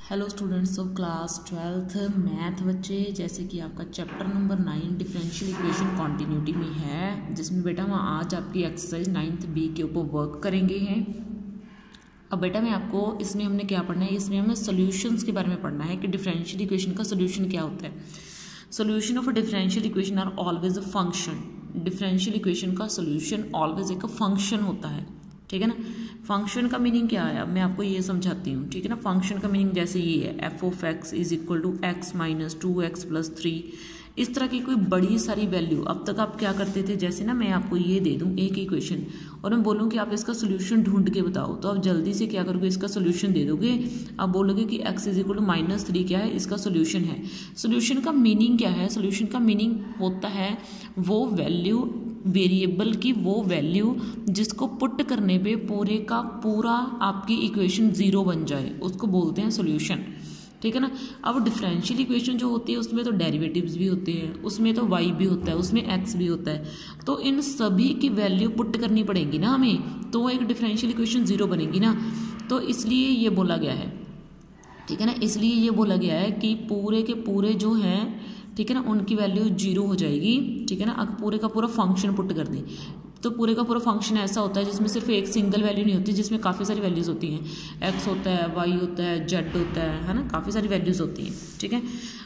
Hello students of class 12th math बच्चे, जैसे कि आपका chapter number 9 differential equation continuity में है, जिसमें बेटा हम आज आपकी एक्सरसाइज 9th बी के ऊपर वर्क करेंगे हैं। अब बेटा मैं आपको इसमें हमने क्या पढ़ना है, इसमें हमें सॉल्यूशंस के बारे में पढ़ना है कि डिफरेंशियल इक्वेशन का सॉल्यूशन क्या होता है। Solution of a differential equation are always a function. Differential equation का सॉल्यूशन ऑलवेज एक फंक्शन होता है, ठीक है ना। फंक्शन का मीनिंग क्या है, अब मैं आपको ये समझाती हूँ, ठीक है ना। फंक्शन का मीनिंग जैसे ये है, F of X is equal to X minus 2x plus 3। इस तरह की कोई बड़ी सारी वैल्यू अब तक आप क्या करते थे, जैसे ना मैं आपको ये दे दूँ एक इक्वेशन और मैं बोलूँ कि आप इसका सोल्यूशन ढूंढ के बताओ, तो आप जल्दी से क्या करोगे, इसका सोल्यूशन दे दोगे। आप बोलोगे कि x इज इक्वल टू -3 क्या है, इसका सोल्यूशन है। सोल्यूशन का मीनिंग क्या है, सोल्यूशन का मीनिंग होता है वो वैल्यू, वेरिएबल की वो वैल्यू जिसको पुट करने पे पूरे का पूरा आपकी इक्वेशन जीरो बन जाए, उसको बोलते हैं सॉल्यूशन, ठीक है ना। अब डिफरेंशियल इक्वेशन जो होती है उसमें तो डेरिवेटिव्स भी होते हैं, उसमें तो y भी होता है, उसमें x भी होता है, तो इन सभी की वैल्यू पुट करनी पड़ेगी ना हमें, तो एक डिफरेंशियल इक्वेशन जीरो बनेगी ना। तो इसलिए ये बोला गया है, ठीक है ना, इसलिए ये बोला गया है कि पूरे के पूरे जो हैं, ठीक है ना, उनकी वैल्यू जीरो हो जाएगी, ठीक है ना। अगर पूरे का पूरा फंक्शन पुट कर दें तो पूरे का पूरा फंक्शन ऐसा होता है जिसमें सिर्फ एक सिंगल वैल्यू नहीं होती, जिसमें काफ़ी सारी वैल्यूज़ होती हैं। x होता है, y होता है, z होता है ना, काफ़ी सारी वैल्यूज़ होती हैं, ठीक है।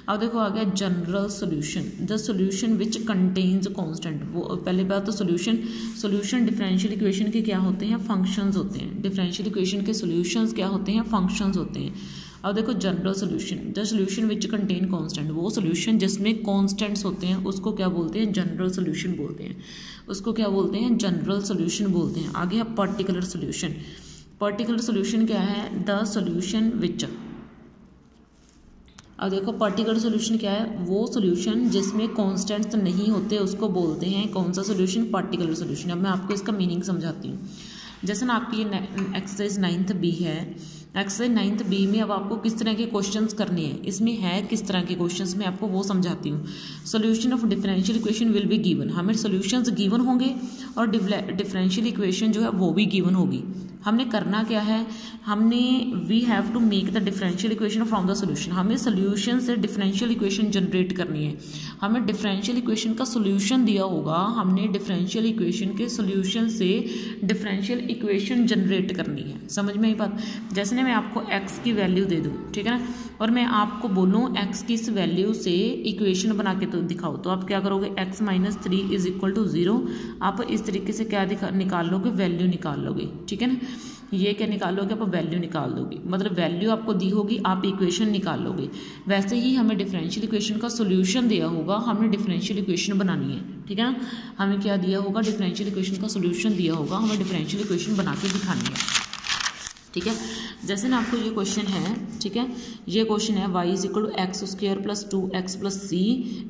अब देखो आ गया general solution, the solution which contains constant. वो पहले बात तो सोल्यूशन डिफरेंशियल इक्वेशन के क्या होते हैं, फंक्शंस होते हैं। डिफरेंशियल इक्वेशन के सोल्यूशंस क्या होते हैं, फंक्शंस होते हैं। अब देखो general solution, the solution which contain constant, वो सोल्यूशन जिसमें कांस्टेंट्स होते हैं उसको क्या बोलते हैं, जनरल सोल्यूशन बोलते हैं। उसको क्या बोलते हैं, जनरल सोल्यूशन बोलते हैं। आगे है पर्टिकुलर सोल्यूशन। पर्टिकुलर सोल्यूशन क्या है, द सोल्यूशन विच। अब देखो पर्टिकुलर सोल्यूशन क्या है, वो सोल्यूशन जिसमें कांस्टेंट्स नहीं होते उसको बोलते हैं कौन सा सोल्यूशन, पर्टिकुलर सोल्यूशन। अब मैं आपको इसका मीनिंग समझाती हूँ। जैसे ना आपकी ये एक्सरसाइज 9th बी है, एक्सरसाइज 9th बी में अब आपको किस तरह के क्वेश्चंस करने हैं, इसमें है किस तरह के क्वेश्चंस, मैं आपको वो समझाती हूँ। Solution of differential equation will be given, हमें सोल्यूशंस गिवन होंगे और डिफरेंशियल इक्वेशन जो है वो भी गिवन होगी। हमने करना क्या है, हमने we have to make the differential equation from the solution. हमें सोल्यूशन से डिफरेंशियल इक्वेशन जनरेट करनी है। हमें डिफरेंशियल इक्वेशन का सोल्यूशन दिया होगा, हमने डिफरेंशियल इक्वेशन के सोल्यूशन से डिफरेंशियल इक्वेशन जनरेट करनी है। समझ में आई बात। जैसे ना मैं आपको x की वैल्यू दे दूँ, ठीक है ना, और मैं आपको बोलूँ x की इस वैल्यू से इक्वेशन बना के तो दिखाओ, तो आप क्या करोगे, x - 3 इज इक्वल टू 0। आप इस तरीके से क्या निकाल लोगे, वैल्यू निकाल लोगे, ठीक है ना। ये क्या निकालोगे, आप वैल्यू निकाल दोगे, मतलब वैल्यू आपको दी होगी, आप इक्वेशन निकाल लोगे। वैसे ही हमें डिफरेंशियल इक्वेशन का सोल्यूशन दिया होगा, हमने डिफरेंशियल इक्वेशन बनानी है, ठीक है ना। हमें क्या दिया होगा, डिफरेंशियल इक्वेशन का सोल्यूशन दिया होगा, हमें डिफरेंशियल इक्वेशन बना के दिखानी है, ठीक है। जैसे ना आपको ये क्वेश्चन है, ठीक है, ये क्वेश्चन है y is equal to x² plus 2x plus c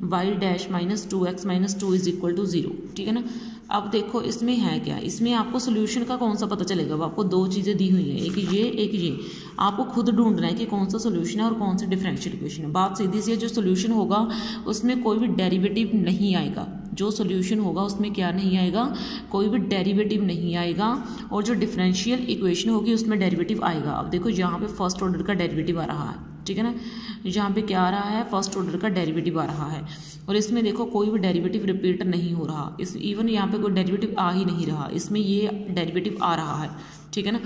y dash minus 2x minus 2 is equal to 0, ठीक है ना। अब देखो इसमें है क्या, इसमें आपको सोल्यूशन का कौन सा पता चलेगा, अब आपको दो चीज़ें दी हुई है, एक ये, आपको खुद ढूंढना है कि कौन सा सोल्यूशन है और कौन सा डिफरेंशियल इक्वेशन है। बात सीधी सी है, जो सोल्यूशन होगा उसमें कोई भी डेरिवेटिव नहीं आएगा, जो सोल्यूशन होगा उसमें क्या नहीं आएगा, कोई भी डेरिवेटिव नहीं आएगा, और जो डिफरेंशियल इक्वेशन होगी उसमें डेरिवेटिव आएगा। अब देखो यहाँ पे फर्स्ट ऑर्डर का डेरिवेटिव आ रहा है, ठीक है ना, यहाँ पे क्या आ रहा है, फर्स्ट ऑर्डर का डेरिवेटिव आ रहा है, और इसमें देखो कोई भी डेरिवेटिव रिपीट नहीं हो रहा, इस इवन यहाँ पे कोई डेरिवेटिव आ ही नहीं रहा, इसमें ये डेरिवेटिव आ रहा है, ठीक है ना।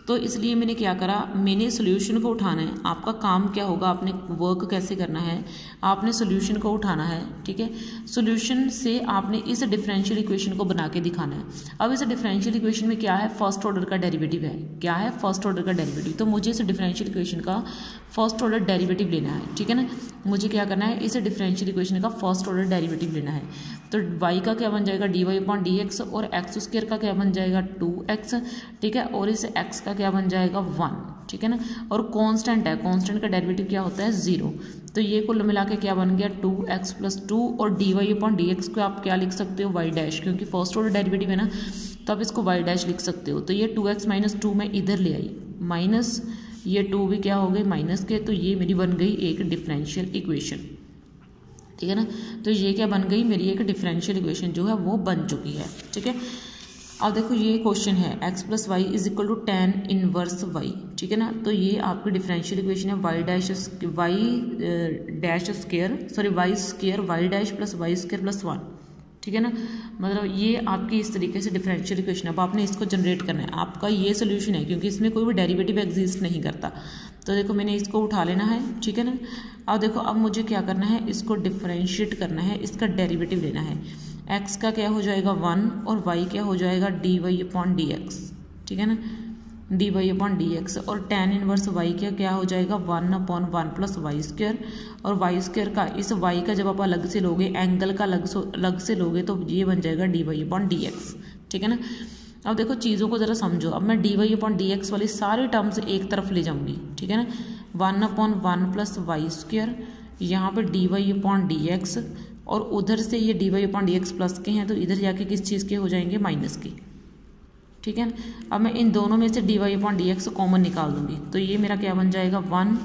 तो इसलिए मैंने क्या करा, मैंने सोल्यूशन को उठाना है। आपका काम क्या होगा, आपने वर्क कैसे करना है, आपने सोल्यूशन को उठाना है, ठीक है। सोल्यूशन से आपने इस डिफरेंशियल इक्वेशन को बना के दिखाना है। अब इस डिफरेंशियल इक्वेशन में क्या है, फर्स्ट ऑर्डर का डेरिवेटिव है, क्या है, फर्स्ट ऑर्डर का डेरिवेटिव। तो मुझे इस डिफरेंशियल इक्वेशन का फर्स्ट ऑर्डर डेरिवेटिव लेना है, ठीक है ना। मुझे क्या करना है, इस डिफरेंशियल इक्वेशन का फर्स्ट ऑर्डर डेरिवेटिव लेना है। तो y का क्या बन जाएगा, dy/dx, और x² का क्या बन जाएगा, 2x, ठीक है, और इस x का क्या बन जाएगा, 1, ठीक है ना। और कांस्टेंट है, कांस्टेंट का डेरिवेटिव क्या होता है, 0। तो ये कुल मिला के क्या बन गया, 2x प्लस 2, और dy/dx को आप क्या लिख सकते हो, y डैश, क्योंकि फर्स्ट ऑर्डर डेरिवेटिव है ना, तो आप इसको y डैश लिख सकते हो। तो ये 2x - 2 मैं इधर ले आई, माइनस ये 2 भी क्या हो गए, माइनस के, तो ये मेरी बन गई एक डिफरेंशियल इक्वेशन, ठीक है ना। तो ये क्या बन गई, मेरी एक डिफरेंशियल इक्वेशन जो है वो बन चुकी है, ठीक है। अब देखो ये क्वेश्चन है x plus Y is equal to tan inverse y, ठीक है ना। तो ये आपकी डिफरेंशियल इक्वेशन है y dash square sorry y square y dash plus y square plus 1, ठीक है ना। मतलब ये आपकी इस तरीके से डिफरेंशियल इक्वेशन है। अब आपने इसको जनरेट करना है, आपका ये सोल्यूशन है क्योंकि इसमें कोई भी डेरिवेटिव एग्जिस्ट नहीं करता। तो देखो मैंने इसको उठा लेना है, ठीक है ना। अब देखो अब मुझे क्या करना है, इसको डिफरेंशिएट करना है, इसका डेरिवेटिव लेना है। x का क्या हो जाएगा 1 और y क्या हो जाएगा dy अपॉन dx, ठीक है ना, dy अपॉन dx। और tan इनवर्स y का क्या हो जाएगा 1 अपॉन 1 प्लस वाई स्क्वायर। और वाई स्क्वायर का इस y का जब आप अलग से लोगे, एंगल का अलग से लोगे तो ये बन जाएगा dy अपॉन dx, ठीक है ना। अब देखो चीज़ों को ज़रा समझो। अब मैं dy अपॉन dx वाली सारी टर्म्स एक तरफ ले जाऊंगी, ठीक है ना। 1 अपॉन 1 प्लस वाई स्क्वायर, यहाँ पे dy अपॉन dx, और उधर से ये dy अपॉन dx प्लस के हैं तो इधर जाके किस चीज़ के हो जाएंगे माइनस के, ठीक है। अब मैं इन दोनों में से dy अपॉन dx कॉमन निकाल दूंगी तो ये मेरा क्या बन जाएगा 1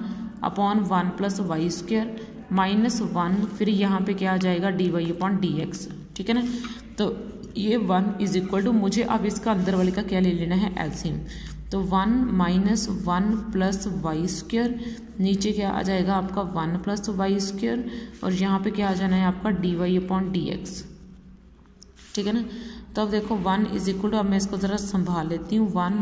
upon 1 plus Y square minus 1, फिर यहाँ पे क्या आ जाएगा dy अपॉन dx, ठीक है ना। तो ये 1 इज इक्वल टू, मुझे अब इसका अंदर वाले का क्या ले लेना है एलसीएम। तो 1 माइनस 1 प्लस वाई स्क्वायर, नीचे क्या आ जाएगा आपका 1 प्लस वाई स्क्वायर, और यहाँ पे क्या आ जाना है आपका dy अपॉन dx, ठीक है ना। तो अब देखो 1 इज इक्वल टू, अब मैं इसको ज़रा संभाल लेती हूँ, 1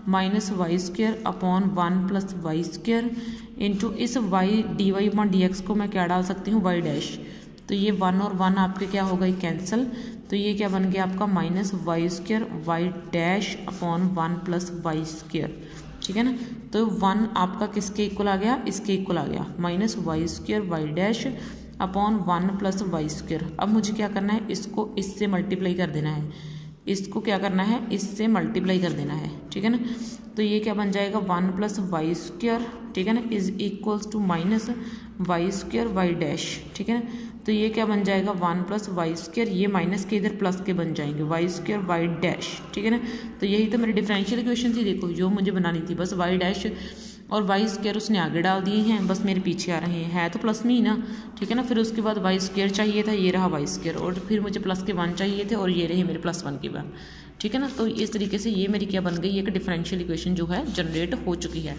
minus Y square upon 1 plus Y square into इस वाई dy अपॉन dx को मैं क्या डाल सकती हूँ y डैश। तो ये 1 और 1 आपके क्या हो गई कैंसिल, तो ये क्या बन गया आपका minus Y square Y dash upon 1 plus Y square, ठीक है ना। तो 1 आपका किसके इक्वल आ गया, इसके इक्वल आ गया, minus Y square Y dash upon 1 plus Y square. अब मुझे क्या करना है, इसको इससे मल्टीप्लाई कर देना है, इसको क्या करना है, इससे मल्टीप्लाई कर देना है, ठीक है ना। तो ये क्या बन जाएगा 1 प्लस वाई स्क्वायर, ठीक है ना, is equals to minus Y square Y dash, ठीक है ना। तो ये क्या बन जाएगा 1 प्लस वाई स्क्वायर, ये माइनस के इधर प्लस के बन जाएंगे वाई स्क्वायर वाई डैश, ठीक है ना। तो यही तो मेरी डिफरेंशियल इक्वेशन थी, देखो जो मुझे बनानी थी, बस वाई डैश और वाई स्क्वायर उसने आगे डाल दिए हैं, बस मेरे पीछे आ रहे हैं, है तो प्लस में ही ना, ठीक है ना। फिर उसके बाद वाई स्क्वायर चाहिए था, ये रहा वाई स्क्वायर, और फिर मुझे प्लस के 1 चाहिए थे, और ये रहे मेरे प्लस 1 के 1, ठीक है ना। तो इस तरीके से ये मेरी क्या बन गई, एक डिफरेंशियल इक्वेशन जो है जनरेट हो चुकी है।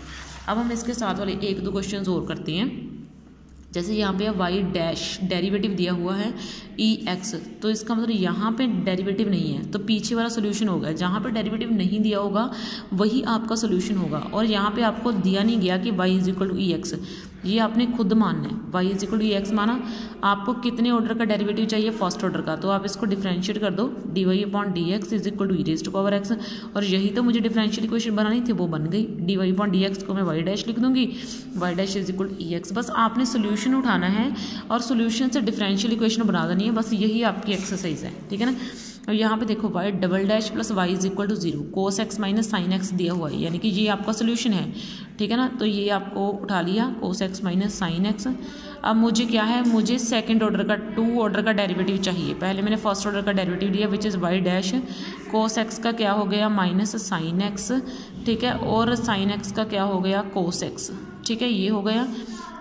अब हम इसके साथ वाले 1-2 क्वेश्चन और करते हैं। जैसे यहाँ पे वाई डैश डेरिवेटिव दिया हुआ है ई एक्स, तो इसका मतलब यहाँ पे डेरिवेटिव नहीं है, तो पीछे वाला सोल्यूशन होगा। जहाँ पे डेरिवेटिव नहीं दिया होगा वही आपका सोल्यूशन होगा। और यहाँ पे आपको दिया नहीं गया कि Y is equal to E X, ये आपने खुद मानना है। Y is equal to E X माना, आपको कितने ऑर्डर का डेरिवेटिव चाहिए, फर्स्ट ऑर्डर का, तो आप इसको डिफरेंशिएट कर दो, D Y upon D X is equal to E raise to power X. और यही तो मुझे डिफरेंशियल इक्वेशन बनानी थी, वो बन गई। D Y upon D X को मैं वाई डैश लिख दूंगी, Y dash is equal to E X. बस आपने सोल्यूशन उठाना है और सोल्यूशन से डिफरेंशियल इक्वेशन बना देनी है, बस यही आपकी एक्सरसाइज है, ठीक है ना। और यहाँ पे देखो Y double dash plus Y is equal to 0, cos X minus sine X दिया हुआ है, यानी कि ये आपका सोल्यूशन है, ठीक है ना। तो ये आपको उठा लिया, कोस एक्स माइनस साइन एक्स। अब मुझे क्या है, मुझे सेकंड ऑर्डर का 2 ऑर्डर का डेरिवेटिव चाहिए। पहले मैंने फर्स्ट ऑर्डर का डेरिवेटिव लिया which is why dash, cos x का क्या हो गया माइनस साइन एक्स, ठीक है, और साइन एक्स का क्या हो गया कोस एक्स, ठीक है, ये हो गया।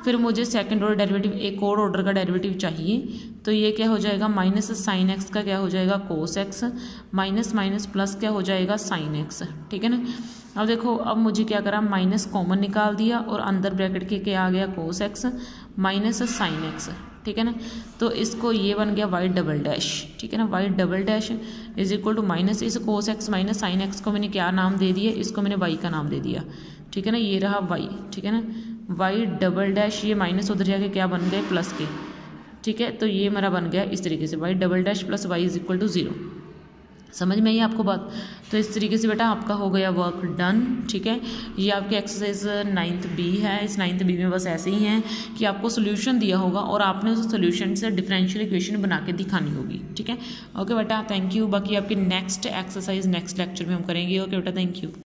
फिर मुझे सेकंड ऑर्डर डेरिवेटिव, एक और ऑर्डर का डेरिवेटिव चाहिए, तो ये क्या हो जाएगा माइनस साइन एक्स का क्या हो जाएगा कोस एक्स, माइनस माइनस प्लस क्या हो जाएगा साइन एक्स, ठीक है ना। अब देखो, अब मुझे क्या करा, माइनस कॉमन निकाल दिया और अंदर ब्रैकेट के क्या आ गया कोस एक्स माइनस साइन एक्स, ठीक है ना। तो इसको ये बन गया वाई डबल डैश, ठीक है ना, Y double dash is equal to minus इस cos X minus sine X को मैंने क्या नाम दे दिया, इसको मैंने वाई का नाम दे दिया, ठीक है ना, ये रहा वाई, ठीक है ना, वाई डबल डैश, ये माइनस उधर जाके क्या बन गए प्लस के, ठीक है। तो ये मेरा बन गया इस तरीके से Y double dash plus Y is equal to 0। समझ में आई आपको बात। तो इस तरीके से बेटा आपका हो गया वर्क डन, ठीक है। ये आपकी एक्सरसाइज 9th बी है। इस 9th बी में बस ऐसे ही है कि आपको सोल्यूशन दिया होगा और आपने उस सोल्यूशन से डिफरेंशियल इक्वेशन बना के दिखानी होगी, ठीक है। ओके बेटा, थैंक यू। बाकी आपकी नेक्स्ट एक्सरसाइज नेक्स्ट लेक्चर में हम करेंगे। ओके बेटा, थैंक यू।